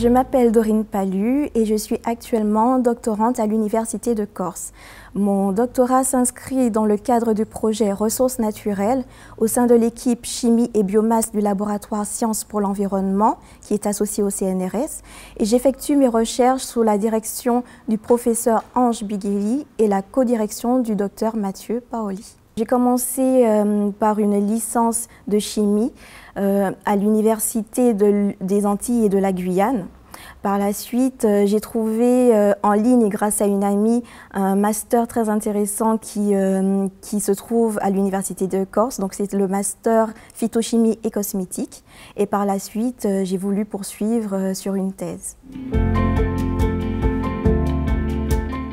Je m'appelle Dorine Palu et je suis actuellement doctorante à l'Université de Corse. Mon doctorat s'inscrit dans le cadre du projet Ressources naturelles au sein de l'équipe Chimie et Biomasse du laboratoire Sciences pour l'environnement qui est associé au CNRS et j'effectue mes recherches sous la direction du professeur Ange Bigueli et la codirection du docteur Mathieu Paoli. J'ai commencé par une licence de chimie à l'Université des Antilles et de la Guyane. Par la suite, j'ai trouvé en ligne, grâce à une amie, un master très intéressant qui se trouve à l'Université de Corse. Donc c'est le master phytochimie et cosmétique. Et par la suite, j'ai voulu poursuivre sur une thèse.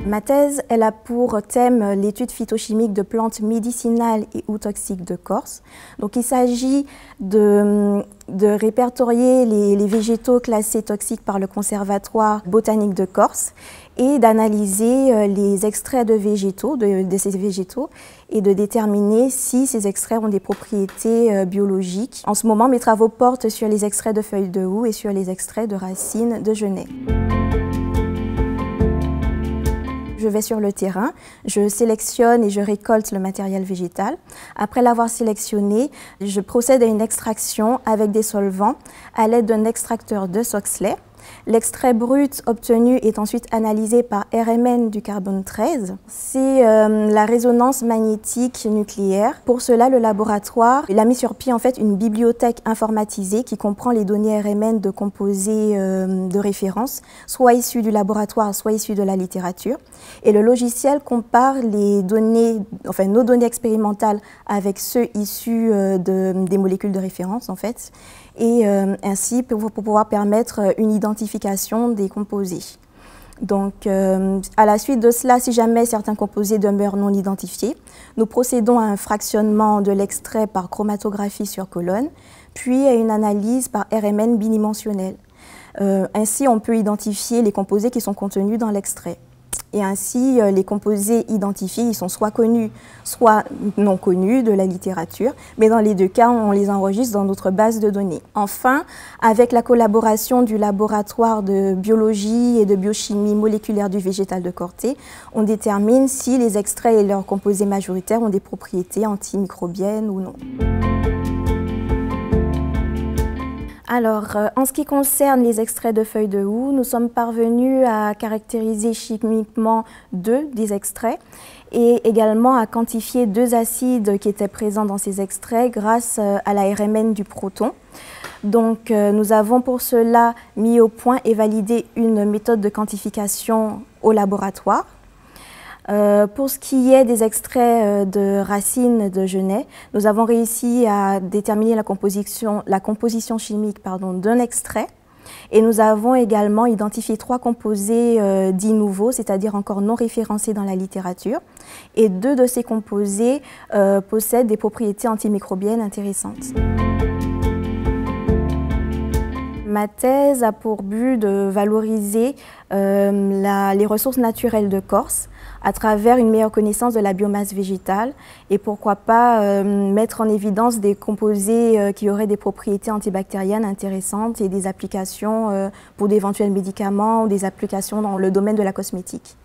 Ma thèse, elle a pour thème l'étude phytochimique de plantes médicinales et ou toxiques de Corse. Donc il s'agit de répertorier les végétaux classés toxiques par le Conservatoire botanique de Corse et d'analyser les extraits de végétaux, de ces végétaux, et de déterminer si ces extraits ont des propriétés biologiques. En ce moment, mes travaux portent sur les extraits de feuilles de houx et sur les extraits de racines de genêt. Je vais sur le terrain, je sélectionne et je récolte le matériel végétal. Après l'avoir sélectionné, je procède à une extraction avec des solvants à l'aide d'un extracteur de Soxhlet. L'extrait brut obtenu est ensuite analysé par RMN du carbone 13. C'est la résonance magnétique nucléaire. Pour cela, le laboratoire a mis sur pied en fait une bibliothèque informatisée qui comprend les données RMN de composés de référence, soit issus du laboratoire, soit issus de la littérature. Et le logiciel compare les données, enfin nos données expérimentales avec ceux issus des molécules de référence en fait. Et ainsi pour pouvoir permettre une identification des composés. Donc, à la suite de cela, si jamais certains composés demeurent non identifiés, nous procédons à un fractionnement de l'extrait par chromatographie sur colonne, puis à une analyse par RMN bidimensionnelle. Ainsi, on peut identifier les composés qui sont contenus dans l'extrait. Et ainsi, les composés identifiés, ils sont soit connus, soit non connus de la littérature, mais dans les deux cas, on les enregistre dans notre base de données. Enfin, avec la collaboration du laboratoire de biologie et de biochimie moléculaire du végétal de Corté, on détermine si les extraits et leurs composés majoritaires ont des propriétés antimicrobiennes ou non. Alors, en ce qui concerne les extraits de feuilles de houx, nous sommes parvenus à caractériser chimiquement deux des extraits et également à quantifier deux acides qui étaient présents dans ces extraits grâce à la RMN du proton. Donc, nous avons pour cela mis au point et validé une méthode de quantification au laboratoire. Pour ce qui est des extraits de racines de genêt, nous avons réussi à déterminer la composition chimique d'un extrait et nous avons également identifié 3 composés dits nouveaux, c'est-à-dire encore non référencés dans la littérature, et 2 de ces composés possèdent des propriétés antimicrobiennes intéressantes. Ma thèse a pour but de valoriser les ressources naturelles de Corse à travers une meilleure connaissance de la biomasse végétale et pourquoi pas mettre en évidence des composés qui auraient des propriétés antibactériennes intéressantes et des applications pour d'éventuels médicaments ou des applications dans le domaine de la cosmétique.